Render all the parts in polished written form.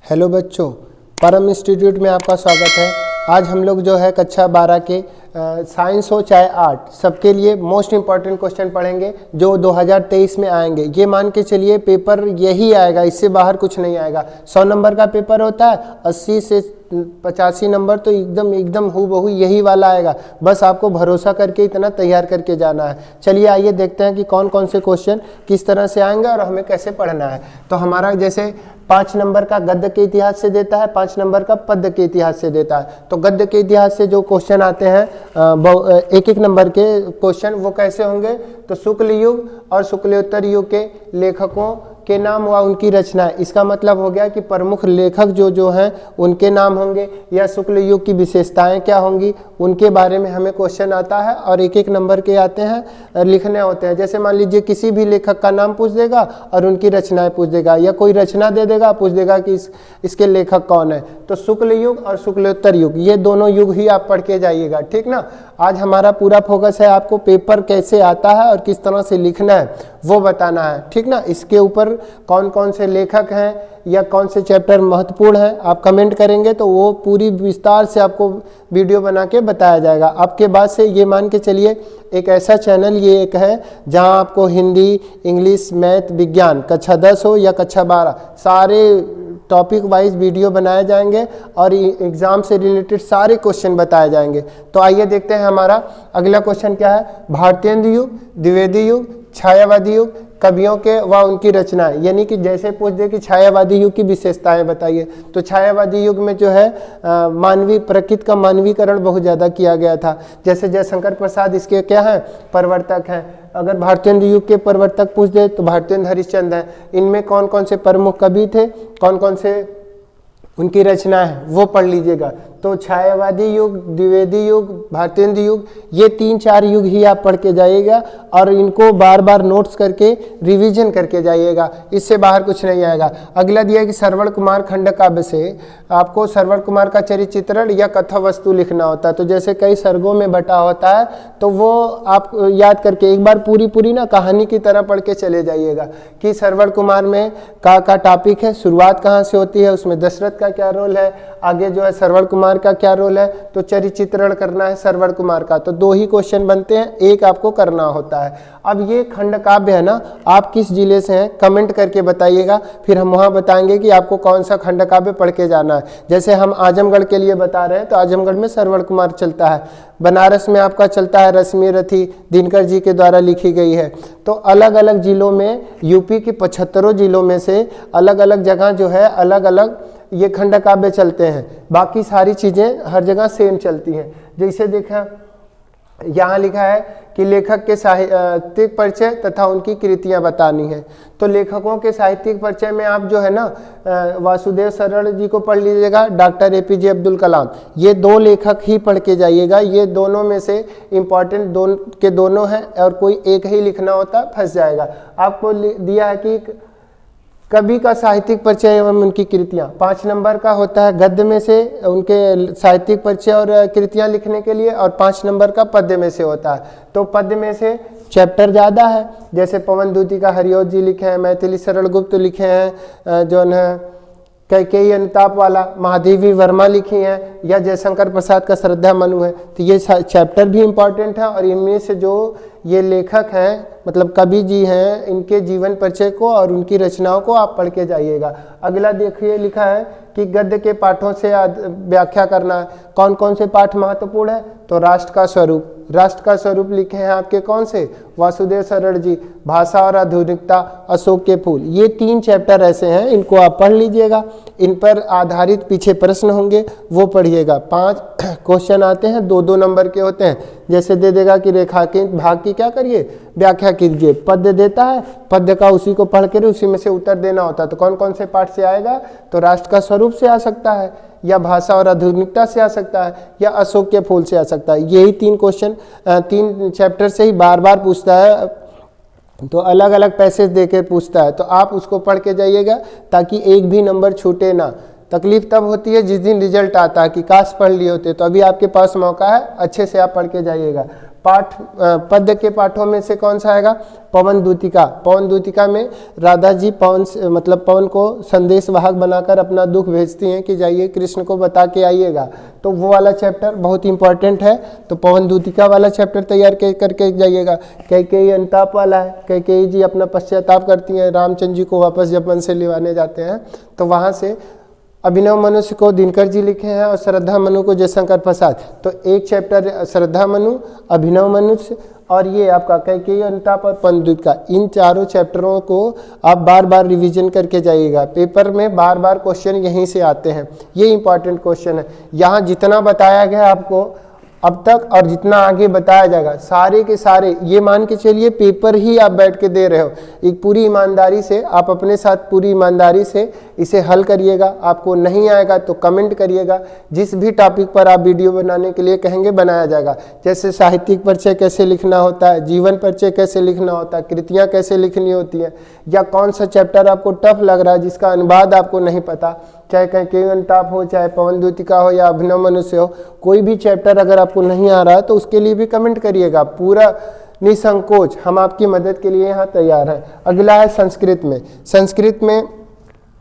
Hello बच्चों, परम institute में आपका स्वागत है। आज हम लोग जो है कक्षा 12 के साइंस हो चाहे आर्ट, सबके लिए मोस्ट इम्पॉर्टेंट क्वेश्चन पढ़ेंगे जो 2023 में आएंगे। ये मान के चलिए पेपर यही आएगा, इससे बाहर कुछ नहीं आएगा। 100 नंबर का पेपर होता है, 80 से 85 नंबर तो एकदम हूबहू यही वाला आएगा। बस आपको भरोसा करके इतना तैयार करके जाना है। चलिए आइए देखते हैं कि कौन कौन से क्वेश्चन किस तरह से आएंगे और हमें कैसे पढ़ना है। तो हमारा जैसे 5 नंबर का गद्य के इतिहास से देता है, 5 नंबर का पद्य के इतिहास से देता है। तो गद्य के इतिहास से जो क्वेश्चन आते हैं एक एक नंबर के क्वेश्चन, वो कैसे होंगे? तो शुक्ल युग और शुक्लोत्तर युग के लेखकों के नाम व उनकी रचनाएं। इसका मतलब हो गया कि प्रमुख लेखक जो हैं उनके नाम होंगे, या शुक्ल युग की विशेषताएं क्या होंगी उनके बारे में हमें क्वेश्चन आता है। और एक एक नंबर के आते हैं, लिखने होते हैं। जैसे मान लीजिए किसी भी लेखक का नाम पूछ देगा और उनकी रचनाएं पूछ देगा, या कोई रचना दे देगा, पूछ देगा कि इसके लेखक कौन है। तो शुक्ल युग और शुक्लोत्तर युग, ये दोनों युग ही आप पढ़ के जाइएगा, ठीक ना। आज हमारा पूरा फोकस है आपको पेपर कैसे आता है और किस तरह से लिखना है वो बताना है, ठीक ना। इसके ऊपर कौन कौन से लेखक हैं या कौन से चैप्टर महत्वपूर्ण हैं, आप कमेंट करेंगे तो वो पूरी विस्तार से आपको वीडियो बना के बताया जाएगा। आपके बाद से ये मान के चलिए एक ऐसा चैनल ये एक है जहां आपको हिंदी, इंग्लिश, मैथ, विज्ञान, कक्षा 10 हो या कक्षा 12, सारे टॉपिक वाइज वीडियो बनाए जाएंगे और एग्जाम से रिलेटेड सारे क्वेश्चन बताए जाएंगे। तो आइए देखते हैं हमारा अगला क्वेश्चन क्या है। भारतेंदु युग, द्विवेदी युग, छायावादी युग, कवियों के व उनकी रचनाएं। यानी कि जैसे पूछ दे कि छायावादी युग की विशेषताएं बताइए, तो छायावादी युग में जो है मानवीय प्रकृति का मानवीकरण बहुत ज़्यादा किया गया था। जैसे जयशंकर प्रसाद इसके क्या हैं? प्रवर्तक हैं। अगर भारतेंदु युग के प्रवर्तक पूछ दे तो भारतेंदु हरिश्चंद्र हैं। इनमें कौन कौन से प्रमुख कवि थे, कौन कौन से उनकी रचना है वो पढ़ लीजिएगा। तो छायावादी युग, द्विवेदी युग, भारतेंदु युग, ये 3-4 युग ही आप पढ़ के जाइएगा और इनको बार बार नोट्स करके रिवीजन करके जाइएगा, इससे बाहर कुछ नहीं आएगा। अगला दिया कि श्रवण कुमार खंड काव्य से आपको श्रवण कुमार का चरित्र चित्रण या कथा वस्तु लिखना होता है। तो जैसे कई सर्गों में बटा होता है तो वो आप याद करके एक बार पूरी ना कहानी की तरह पढ़ के चले जाइएगा कि श्रवण कुमार में का टॉपिक है, शुरुआत कहाँ से होती है, उसमें दशरथ का क्या रोल है, आगे जो है श्रवण कुमार का क्या रोल है। तो चरित्र चित्रण करना है श्रवण कुमार का, तो 2 ही क्वेश्चन बनते हैं, एक आपको करना होता है। अब ये खंड काव्य है ना, आप किस जिले से हैं कमेंट करके बताइएगा, फिर हम वहाँ बताएंगे कि आपको कौन सा खंड काव्य पढ़ के जाना है। जैसे हम आजमगढ़ के लिए बता रहे हैं तो आजमगढ़ में श्रवण कुमार चलता है, बनारस में आपका चलता है रश्मि रथी, दिनकर जी के द्वारा लिखी गई है। तो अलग अलग जिलों में, यूपी के 75 जिलों में से अलग अलग जगह जो है अलग अलग ये खंड काव्य चलते हैं। बाकी सारी चीज़ें हर जगह सेम चलती हैं। जैसे देखा यहाँ लिखा है कि लेखक के साहित्यिक परिचय तथा उनकी कृतियाँ बतानी है। तो लेखकों के साहित्यिक परिचय में आप जो है ना वासुदेव सरल जी को पढ़ लीजिएगा, डॉक्टर APJ अब्दुल कलाम, ये 2 लेखक ही पढ़ के जाइएगा। ये दोनों में से इम्पॉर्टेंट दोनों हैं और कोई एक ही लिखना होता फंस जाएगा। आपको दिया है कि कवि का साहित्यिक परिचय एवं उनकी कृतियाँ। 5 नंबर का होता है गद्य में से उनके साहित्यिक परिचय और कृतियाँ लिखने के लिए, और 5 नंबर का पद्य में से होता है। तो पद्य में से चैप्टर ज़्यादा है, जैसे पवन दूती का हरिओत जी लिखे हैं, मैथिली सरल गुप्त लिखे हैं, जो है कैकेयी अनुताप वाला महादेवी वर्मा लिखी हैं, या जयशंकर प्रसाद का श्रद्धा मनु है। तो ये चैप्टर भी इम्पॉर्टेंट है और इनमें से जो ये लेखक हैं मतलब कवि जी हैं, इनके जीवन परिचय को और उनकी रचनाओं को आप पढ़ के जाइएगा। अगला देखिए लिखा है कि गद्य के पाठों से व्याख्या करना है। कौन कौन से पाठ महत्वपूर्ण है? तो राष्ट्र का स्वरूप, राष्ट्र का स्वरूप लिखे हैं आपके कौन से? वासुदेव सरल जी। भाषा और आधुनिकता, अशोक के फूल। ये 3 चैप्टर ऐसे हैं, इनको आप पढ़ लीजिएगा। इन पर आधारित पीछे प्रश्न होंगे वो पढ़िएगा। 5 क्वेश्चन आते हैं, 2-2 नंबर के होते हैं। जैसे दे देगा कि रेखांकित भाग की क्या करिए, व्याख्या कीजिए। पद्य देता है, पद्य का उसी को पढ़ कर उसी में से उत्तर देना होता है। तो कौन कौन से पाठ से आएगा? तो राष्ट्र का स्वरूप से आ सकता है, या भाषा और आधुनिकता से आ सकता है, या अशोक के फूल से आ सकता है। यही 3 क्वेश्चन 3 चैप्टर से ही बार बार पूछता है, तो अलग अलग पैसेज देकर पूछता है। तो आप उसको पढ़ के जाइएगा ताकि एक भी नंबर छूटे ना। तकलीफ तब होती है जिस दिन रिजल्ट आता है कि काश पढ़ लिए होते। तो अभी आपके पास मौका है, अच्छे से आप पढ़ के जाइएगा। पाठ पद्य के पाठों में से कौन सा आएगा? पवन दूतिका। पवन दूतिका में राधा जी पवन को संदेश वाहक बनाकर अपना दुख भेजती हैं कि जाइए कृष्ण को बता के आइएगा, तो वो वाला चैप्टर बहुत इंपॉर्टेंट है। तो पवन दूतिका वाला चैप्टर तैयार करके जाइएगा। कैकेयी अंताप वाला है, कैकेयी जी अपना पश्चाताप करती हैं रामचंद्र जी को वापस जब वन से लिवाने जाते हैं, तो वहाँ से अभिनव मनुष्य को दिनकर जी लिखे हैं और श्रद्धा मनु को जयशंकर प्रसाद। तो एक चैप्टर श्रद्धा मनु, अभिनव मनुष्य और ये आपका कैकेयी अंताप और पंडित का, इन चारों चैप्टरों को आप बार बार रिवीजन करके जाइएगा। पेपर में बार बार क्वेश्चन यहीं से आते हैं, ये इंपॉर्टेंट क्वेश्चन है। यहाँ जितना बताया गया आपको अब तक और जितना आगे बताया जाएगा, सारे के सारे ये मान के चलिए पेपर ही आप बैठ के दे रहे हो। एक पूरी ईमानदारी से आप अपने साथ पूरी ईमानदारी से इसे हल करिएगा। आपको नहीं आएगा तो कमेंट करिएगा। जिस भी टॉपिक पर आप वीडियो बनाने के लिए कहेंगे बनाया जाएगा। जैसे साहित्यिक परिचय कैसे लिखना होता है, जीवन परिचय कैसे लिखना होता है, कृतियाँ कैसे लिखनी होती हैं, या कौन सा चैप्टर आपको टफ लग रहा है जिसका अनुवाद आपको नहीं पता, चाहे कैकेयी अंताप हो, चाहे पवन दूतिका हो या अभिनव मनुष्य हो, कोई भी चैप्टर अगर आपको नहीं आ रहा है तो उसके लिए भी कमेंट करिएगा। पूरा निसंकोच हम आपकी मदद के लिए यहाँ तैयार हैं। अगला है संस्कृत में। संस्कृत में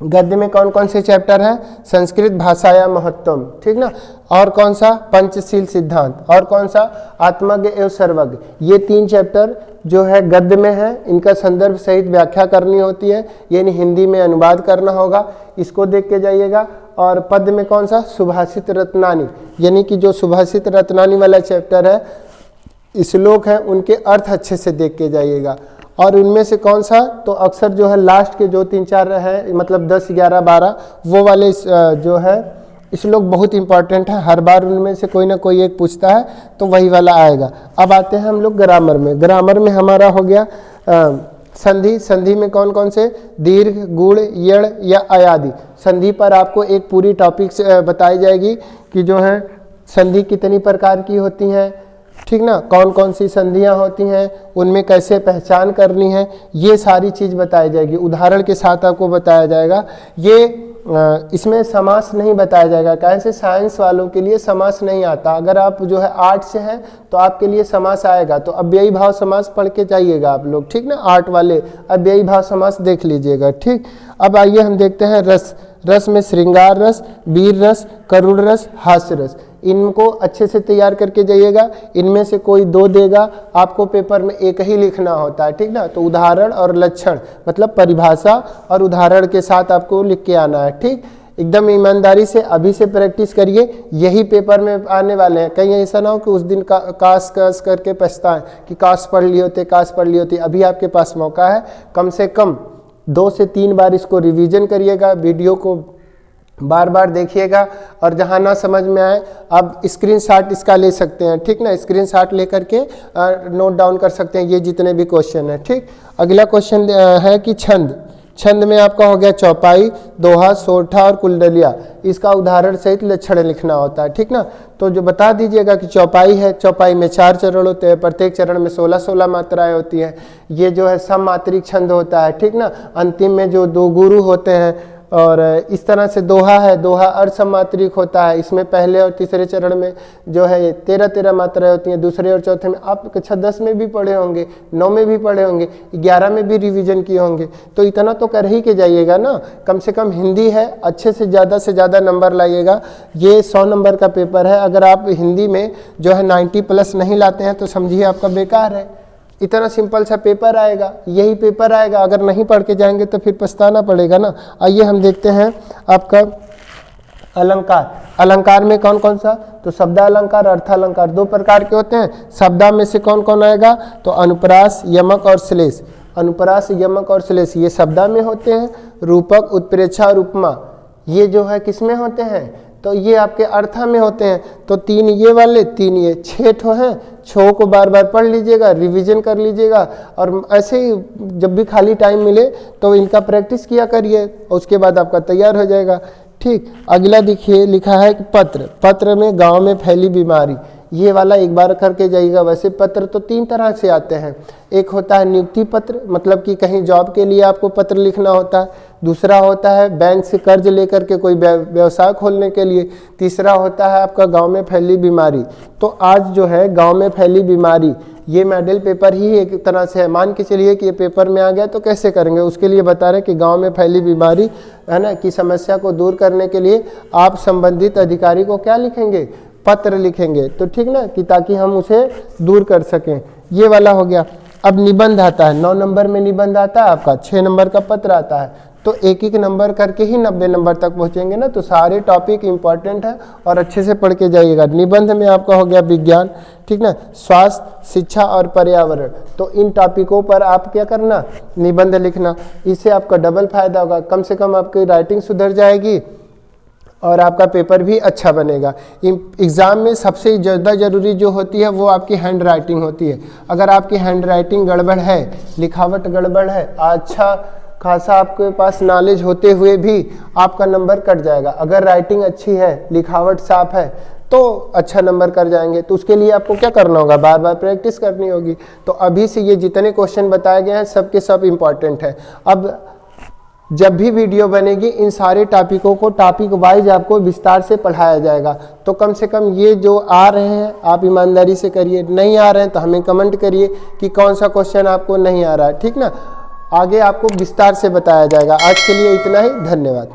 गद्य में कौन कौन से चैप्टर हैं? संस्कृत भाषाया महत्वम, ठीक ना, और कौन सा? पंचशील सिद्धांत, और कौन सा? आत्मज्ञ एवं सर्वज्ञ। ये 3 चैप्टर जो है गद्य में है, इनका संदर्भ सहित व्याख्या करनी होती है, यानी हिंदी में अनुवाद करना होगा, इसको देख के जाइएगा। और पद्य में कौन सा? सुभाषित रत्नानी, यानी कि जो सुभाषित रत्नानी वाला चैप्टर है, श्लोक है उनके अर्थ अच्छे से देख के जाइएगा। और उनमें से कौन सा? तो अक्सर जो है लास्ट के जो 3-4 है, मतलब 10, 11, 12 वो वाले जो है श्लोक बहुत इंपॉर्टेंट है। हर बार उनमें से कोई ना कोई एक पूछता है तो वही वाला आएगा। अब आते हैं हम लोग ग्रामर में। ग्रामर में हमारा हो गया संधि। संधि में कौन कौन से? दीर्घ, गुण, यण या अयादि। संधि पर आपको एक पूरी टॉपिक बताई जाएगी कि जो है संधि कितनी प्रकार की होती हैं, ठीक ना, कौन कौन सी संधियां होती हैं, उनमें कैसे पहचान करनी है, ये सारी चीज़ बताई जाएगी। उदाहरण के साथ आपको बताया जाएगा। ये इसमें समास नहीं बताया जाएगा, कैसे साइंस वालों के लिए समास नहीं आता। अगर आप जो है आर्ट से हैं तो आपके लिए समास आएगा, तो अव्ययी भाव समास पढ़ के जाइएगा आप लोग, ठीक ना। आर्ट वाले अव्ययी भाव समास देख लीजिएगा, ठीक। अब आइए हम देखते हैं रस। रस में श्रृंगार रस, वीर रस, करुण रस, हास्य रस। इनको अच्छे से तैयार करके जाइएगा। इनमें से कोई 2 देगा, आपको पेपर में एक ही लिखना होता है, ठीक ना। तो उदाहरण और लक्षण मतलब परिभाषा और उदाहरण के साथ आपको लिख के आना है, ठीक। एकदम ईमानदारी से अभी से प्रैक्टिस करिए, यही पेपर में आने वाले हैं। कहीं ऐसा ना हो कि उस दिन काश करके पछताएं कि काश पढ़ लिए होते, काश पढ़ लिए होती। अभी आपके पास मौका है, कम से कम 2 से 3 बार इसको रिवीजन करिएगा, वीडियो को बार बार देखिएगा, और जहाँ ना समझ में आए आप स्क्रीनशॉट इसका ले सकते हैं, ठीक ना। स्क्रीनशॉट लेकर के नोट डाउन कर सकते हैं ये जितने भी क्वेश्चन हैं, ठीक। अगला क्वेश्चन है कि छंद। छंद में आपका हो गया चौपाई, दोहा, सोरठा और कुंडलिया। इसका उदाहरण सहित लक्षण लिखना होता है, ठीक ना। तो जो बता दीजिएगा कि चौपाई है, चौपाई में 4 चरण होते हैं, प्रत्येक चरण में 16-16 मात्राएं होती हैं। ये जो है सममात्रिक छंद होता है, ठीक ना। अंतिम में जो 2 गुरु होते हैं, और इस तरह से दोहा है, दोहा अर्धसमात्रिक होता है। इसमें पहले और तीसरे चरण में जो है 13-13 मात्राएं होती हैं। दूसरे और चौथे में आप कक्षा 10 में भी पढ़े होंगे, 9 में भी पढ़े होंगे, 11 में भी रिवीजन किए होंगे। तो इतना तो कर ही के जाइएगा ना। कम से कम हिंदी है, अच्छे से ज़्यादा नंबर लाइएगा। ये 100 नंबर का पेपर है। अगर आप हिंदी में जो है 90+ नहीं लाते हैं तो समझिए आपका बेकार है। इतना सिंपल सा पेपर आएगा, यही पेपर आएगा। अगर नहीं पढ़ के जाएंगे तो फिर पछताना पड़ेगा ना। आइए हम देखते हैं आपका अलंकार। अलंकार में कौन कौन सा? तो शब्दालंकार, अर्थालंकार, 2 प्रकार के होते हैं। शब्दा में से कौन कौन आएगा? तो अनुप्रास, यमक और श्लेष। अनुप्रास, यमक और श्लेष ये शब्दा में होते हैं। रूपक, उत्प्रेक्षा और उपमा ये जो है किस में होते हैं? तो ये आपके अर्था में होते हैं। तो 3 ये वाले, 3 ये, 6 ठो हैं। 6 को बार बार पढ़ लीजिएगा, रिवीजन कर लीजिएगा, और ऐसे ही जब भी खाली टाइम मिले तो इनका प्रैक्टिस किया करिए, और उसके बाद आपका तैयार हो जाएगा, ठीक। अगला देखिए लिखा है कि पत्र। पत्र में गांव में फैली बीमारी, ये वाला एक बार करके जाइएगा। वैसे पत्र तो 3 तरह से आते हैं। एक होता है नियुक्ति पत्र, मतलब कि कहीं जॉब के लिए आपको पत्र लिखना होता है। दूसरा होता है बैंक से कर्ज लेकर के कोई व्यवसाय खोलने के लिए, तीसरा होता है आपका गांव में फैली बीमारी। तो आज जो है गांव में फैली बीमारी ये मॉडल पेपर ही एक तरह से है। मान के चलिए कि ये पेपर में आ गया तो कैसे करेंगे, उसके लिए बता रहे कि गांव में फैली बीमारी है ना की समस्या को दूर करने के लिए आप संबंधित अधिकारी को क्या लिखेंगे, पत्र लिखेंगे। तो ठीक ना, कि ताकि हम उसे दूर कर सकें। ये वाला हो गया। अब निबंध आता है, 9 नंबर में निबंध आता है आपका, 6 नंबर का पत्र आता है। तो एक एक नंबर करके ही 90 नंबर तक पहुंचेंगे ना, तो सारे टॉपिक इंपॉर्टेंट है और अच्छे से पढ़ के जाइएगा। निबंध में आपका हो गया विज्ञान, ठीक ना, स्वास्थ्य, शिक्षा और पर्यावरण। तो इन टॉपिकों पर आप क्या करना, निबंध लिखना। इससे आपका डबल फायदा होगा, कम से कम आपकी राइटिंग सुधर जाएगी और आपका पेपर भी अच्छा बनेगा। एग्ज़ाम में सबसे ज़्यादा ज़रूरी जो होती है वो आपकी हैंड राइटिंग होती है। अगर आपकी हैंड राइटिंग गड़बड़ है, लिखावट गड़बड़ है, अच्छा खासा आपके पास नॉलेज होते हुए भी आपका नंबर कट जाएगा। अगर राइटिंग अच्छी है, लिखावट साफ है तो अच्छा नंबर कर जाएंगे। तो उसके लिए आपको क्या करना होगा, बार बार प्रैक्टिस करनी होगी। तो अभी से ये जितने क्वेश्चन बताए गए हैं सबके सब इम्पॉर्टेंट है। अब जब भी वीडियो बनेगी इन सारे टॉपिकों को टॉपिक वाइज आपको विस्तार से पढ़ाया जाएगा। तो कम से कम ये जो आ रहे हैं आप ईमानदारी से करिए, नहीं आ रहे हैं तो हमें कमेंट करिए कि कौन सा क्वेश्चन आपको नहीं आ रहा है, ठीक ना। आगे आपको विस्तार से बताया जाएगा। आज के लिए इतना ही, धन्यवाद।